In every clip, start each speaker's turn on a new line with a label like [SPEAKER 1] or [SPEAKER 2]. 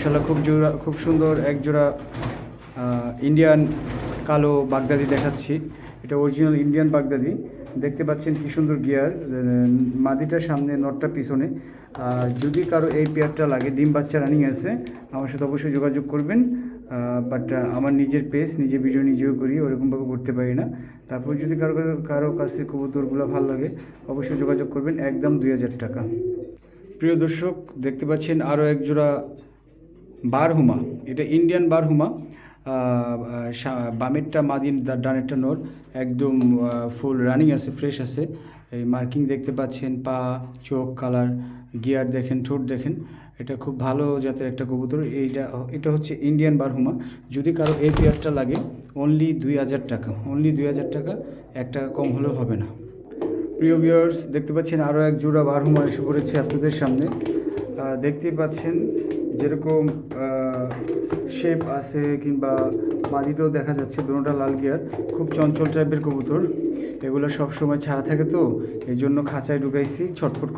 [SPEAKER 1] মাশাআল্লাহ খুব সুন্দর এক জোড়া ইন্ডিয়ান কালো বাগদাদি দেখাচ্ছি। এটা অরিজিনাল ইন্ডিয়ান বাগদাদি। দেখতে পাচ্ছেন কি সুন্দর গিয়ার, মাদিটা সামনে, নটটা পিছনে। যদি কারো এই পেয়ারটা লাগে, ডিম বাচ্চা রানিং আছে, আমার সাথে অবশ্যই যোগাযোগ করবেন। বাট আমার নিজের পেজ, নিজে ভিডিও নিজেও করি, ওরকমভাবে করতে পারি না। তারপর যদি কারো কাছে কবুতরগুলো ভালো লাগে অবশ্যই যোগাযোগ করবেন। একদম 2000 টাকা। প্রিয় দর্শক, দেখতে পাচ্ছেন আরও এক জোড়া বারহুমা। এটা ইন্ডিয়ান বারহুমা। বামেরটা মাদিন, ডানেরটা নর। একদম ফুল রানিং আছে, ফ্রেশ আছে। এই মার্কিং দেখতে পাচ্ছেন, পা, চোখ, কালার, গিয়ার দেখেন, ঠোঁট দেখেন। এটা খুব ভালো জাতের একটা কবুতর। এটা হচ্ছে ইন্ডিয়ান বারহুমা। যদি কারো এই পেয়ারটা লাগে অনলি 2000 টাকা। অনলি 2000 টাকা, 1 টাকা কম হলেও হবে না। প্রিয় ভিউয়ার্স, দেখতে পাচ্ছেন আরও এক জোড়া বারহুমা এসে পড়েছে আপনাদের সামনে। দেখতেই পাচ্ছেন যেরকম শেপ আছে, কিংবা মাদিটাও দেখা যাচ্ছে, দুটোটা লাল গিয়ার। খুব চঞ্চল টাইপের কবুতর। এগুলো সবসময় ছাড়া থাকে, তো এই জন্য খাঁচায় ঢুকাইছি। ছটফট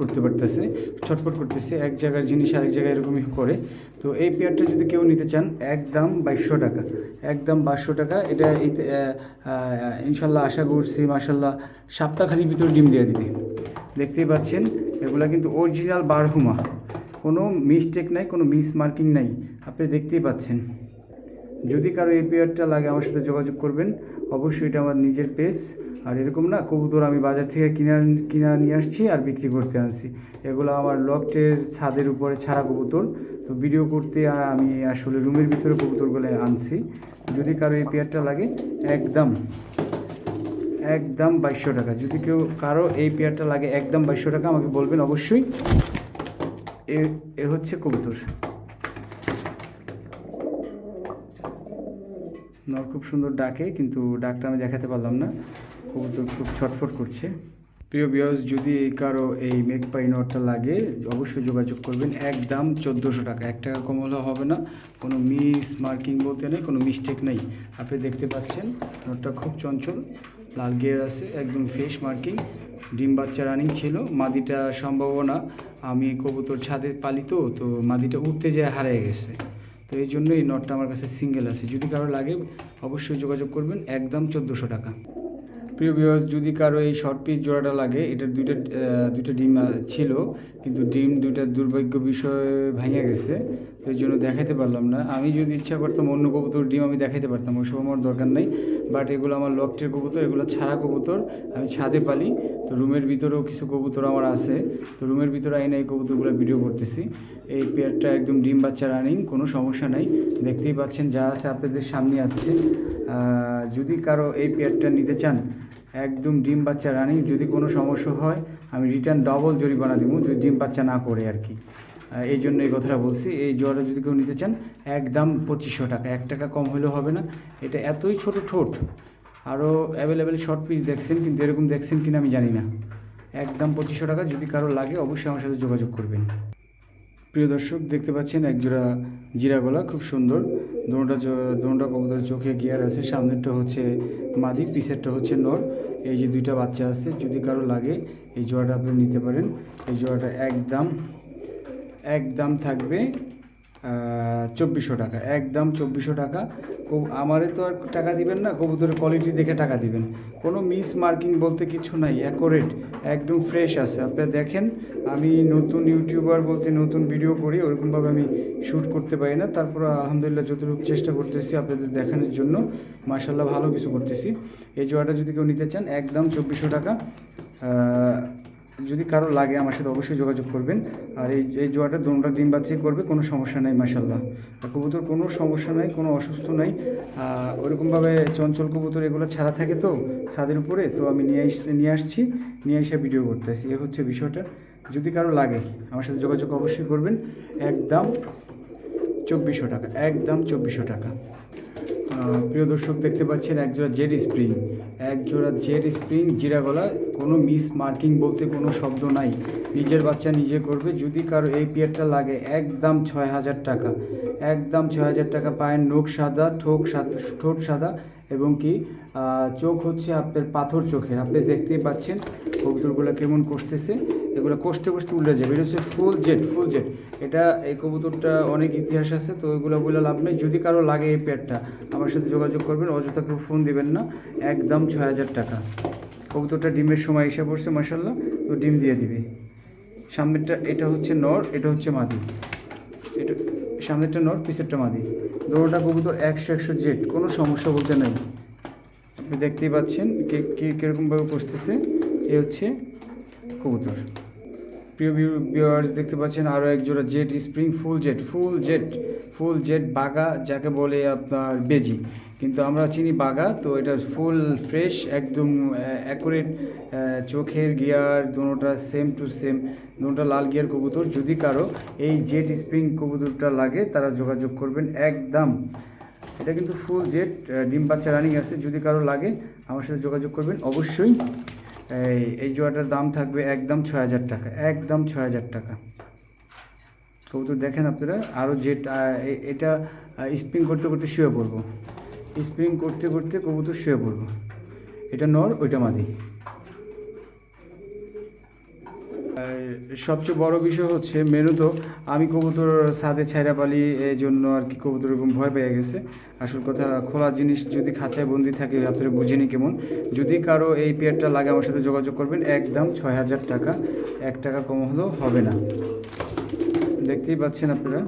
[SPEAKER 1] করতেছে। এক জায়গার জিনিস আরেক জায়গায় এরকমই করে। তো এই পেয়ারটা যদি কেউ নিতে চান, একদম 2200 টাকা। একদম 2200 টাকা। এটা ইনশাল্লাহ আশা করছি মাশাল্লাহ সপ্তাহখানির ভিতরে ডিম দিয়ে দিবে। দেখতেই পাচ্ছেন এগুলা কিন্তু অরিজিনাল বারহুমা, কোনো মিস্টেক নাই, কোনো মিস মার্কিং নাই, আপনি দেখতেই পাচ্ছেন। যদি কারো এই পেয়ারটা লাগে আমার সাথে যোগাযোগ করবেন অবশ্যই। এটা আমার নিজের পেজ। আর এরকম না, কবুতর আমি বাজার থেকে কিনা নিয়ে আসছি আর বিক্রি করতে আনছি। এগুলো আমার লফটের ছাদের উপরে ছাড়া কবুতর। তো ভিডিও করতে আমি আসলে রুমের ভিতরে কবুতরগুলো আনছি। যদি কারো এই পেয়ারটা লাগে একদম 2200 টাকা। যদি কারো এই পেয়ারটা লাগে একদম 2200 টাকা, আমাকে বলবেন অবশ্যই। এ হচ্ছে কবুতর। নর খুব সুন্দর ডাকে, কিন্তু ডাকটা আমি দেখাতে পারলাম না। কবুতর খুব ছটফট করছে। প্রিয় ভিউয়ার্স, যদি কারো এই মেঘপাই নটটা লাগে অবশ্যই যোগাযোগ করবেন। একদম 1400 টাকা। 1 টাকা কম হলে হবে না। কোনো মিস মার্কিং বলতে নেই, কোনো মিস্টেক নেই। আপনি দেখতে পাচ্ছেন নটটা খুব চঞ্চল, লাল গিয়ার আছে, একদম ফ্রেশ মার্কিং। ডিম বাচ্চা রানিং ছিল। মাদিটা সম্ভাবনা, আমি কবুতর ছাদে পালিত, তো মাদিটা উঠতে যেয়ে হারিয়ে গেছে। তো এই জন্য এই নটটা আমার কাছে সিঙ্গেল আছে। যদি কারো লাগে অবশ্যই যোগাযোগ করবেন। একদম 1400 টাকা। প্রিয় ভিউয়ার্স, যদি কারো এই শর্ট পিস জোড়াটা লাগে, এটার দুইটা ডিম ছিল, কিন্তু ডিম দুইটা দুর্ভাগ্য বিষয় ভেঙে গেছে। তো এই জন্য দেখাতে পারলাম না। আমি যদি ইচ্ছা করতাম অন্য কবুতর ডিম আমি দেখাতে পারতাম, ওইসব আমার দরকার নেই। বাট এগুলো আমার লকটের কবুতর, এগুলো ছাড়া কবুতর, আমি ছাদে পালি। তো রুমের ভিতরেও কিছু কবুতর আমার আছে, তো রুমের ভিতরে আইনা এই কবুতরগুলো ভিডিও করতেছি। এই পেয়ারটা একদম ডিম বাচ্চা রানিং, কোনো সমস্যা নাই। দেখতেই পাচ্ছেন যা আছে আপনাদের সামনে আসছে। যদি কারো এই পেয়ারটা নিতে চান, একদম ডিম বাচ্চা রানিং। যদি কোনো সমস্যা হয় আমি রিটার্ন ডবল জরিমানা দেবো, যদি ডিম বাচ্চা না করে আর কি। এই জন্য এই কথাটা বলছি। এই জোড়াটা যদি কেউ নিতে চান একদম 2500 টাকা। 1 টাকা কম হলেও হবে না। এটা এতই ছোট ঠোঁট। আরও অ্যাভেলেবেল শর্ট পিস দেখছেন, কিন্তু এরকম দেখছেন কিনা আমি জানি না। একদম 2500 টাকা। যদি কারো লাগে অবশ্যই আমার সাথে যোগাযোগ করবেন। প্রিয় দর্শক, দেখতে পাচ্ছেন একজোড়া জিরা গলা, খুব সুন্দর। দোনোটা কবুতরের চোখে গিয়ার আছে। সামনেরটা হচ্ছে মাদি, পিছেরটা হচ্ছে নর। এই যে দুইটা বাচ্চা আছে। যদি কারো লাগে এই জোড়াটা আপনি নিতে পারেন। এই জোড়াটা একদম থাকবে 2400 টাকা। একদম 2400 টাকা। আমারে তো আর টাকা দিবেন না, কবুতরের কোয়ালিটি দেখে টাকা দিবেন। কোনো মিস মার্কিং বলতে কিছু নাই, অ্যাকোরেট, একদম ফ্রেশ আছে। আপনারা দেখেন, আমি নতুন ইউটিউবার বলতে নতুন ভিডিও করি, ওরকমভাবে আমি শ্যুট করতে পারি না। তারপর আলহামদুলিল্লাহ যতটুকু চেষ্টা করতেছি আপনাদের দেখানোর জন্য, মাশাল্লাহ ভালো কিছু করতেছি। এই জোড়াটা যদি কেউ নিতে চান একদম 2400 টাকা। যদি কারো লাগে আমার সাথে অবশ্যই যোগাযোগ করবেন। আর এই জোয়াটা দোনোটা ডিম বাচ্চাই করবে, কোনো সমস্যা নাই মাশাল্লাহ। আর কবুতর কোনো সমস্যা নাই, কোনো অসুস্থ নাই। ওরকমভাবে চঞ্চল কবুতর এগুলো ছাড়া থাকে তো ছাদের উপরে, তো আমি নিয়ে এসে ভিডিও করতেছি। এ হচ্ছে বিষয়টা। যদি কারো লাগে আমার সাথে যোগাযোগ অবশ্যই করবেন। একদম 2400 টাকা। একদম 2400 টাকা। প্রিয় দর্শক, দেখতে পাচ্ছেন একজোড়া জেড স্প্রিং জিরা গলা। কোনো মিস মার্কিং বলতে কোনো শব্দ নাই। নিজের বাচ্চা নিজে করবে। যদি কারো এই পেয়ারটা লাগে একদম 6,000 টাকা, একদম 6,000 টাকা। পায়ের নখ সাদা, ঠোঁট সাদা এবং কি চোখ হচ্ছে আপনার পাথর চোখের। আপনি দেখতেই পাচ্ছেন কবুতরগুলো কেমন কষতেছে, এগুলো কষতে কষতে উল্টে যাবে। এটা হচ্ছে ফুল জেড, ফুল জেড। এটা এই কবুতরটা অনেক ইতিহাস আছে, তো ওইগুলো বলে লাভ নেই। যদি কারো লাগে এই পেয়ারটা আমার সাথে যোগাযোগ করবেন, অযথা কেউ ফোন দিবেন না। একদম 6,000 টাকা। কবুতরটা ডিমের সময় এসে পড়ছে মাশাআল্লাহ, তো ডিম দিয়ে দিবে। সামনেরটা এটা হচ্ছে নর, এটা হচ্ছে মাদি। এটা সামনেরটা নর, পিছেরটা মাদি। দুটোটা কবুতর 100 জেড, কোনো সমস্যা বলতে নেই। আপনি দেখতেই পাচ্ছেন কীরকমভাবে কষতেছে। এ হচ্ছে কবুতর। প্রিয় ভিউয়ার্স, দেখতে পাচ্ছেন আরও এক জোড়া জেড স্প্রিং, ফুল জেড বাগা, যাকে বলে আপনার বেজি, কিন্তু আমরা চিনি বাগা। তো এটা ফুল ফ্রেশ, একদম অ্যাকুরেট চোখের গিয়ার দুটোটা সেম টু সেম, দুটোটা লাল গিয়ার কবুতর। যদি কারো এই জেড স্প্রিং কবুতরটা লাগে তারা যোগাযোগ করবেন একদম। এটা কিন্তু ফুল জেড, ডিম বাচ্চা রানিং আছে। যদি কারো লাগে আমার সাথে যোগাযোগ করবেন অবশ্যই। এই জোড়াটার দাম থাকবে একদম 6,000 টাকা, একদম 6,000 টাকা। কবুতর দেখেন আপনারা, আরও জেড। এটা স্প্রিং করতে করতে শুয়ে পড়বো, স্প্রিং করতে করতে কবুতর শুয়ে পড়বো। এটা নর, ওইটা মাদি। সবচেয়ে বড় বিষয় হচ্ছে মেনু, তো আমি কবুতর ছাদে ছাইরা পালি, এই জন্য আর কি কবুতর এরকম ভয় পেয়ে গেছে। আসল কথা, খোলা জিনিস যদি খাঁচায় বন্দি থাকে আপনারা বুঝেনি কেমন। যদি কারো এই পেয়ারটা লাগে আমার সাথে যোগাযোগ করবেন, একদম 6,000 টাকা, 1 টাকা কম হলেও হবে না। দেখতেই পাচ্ছেন আপনারা।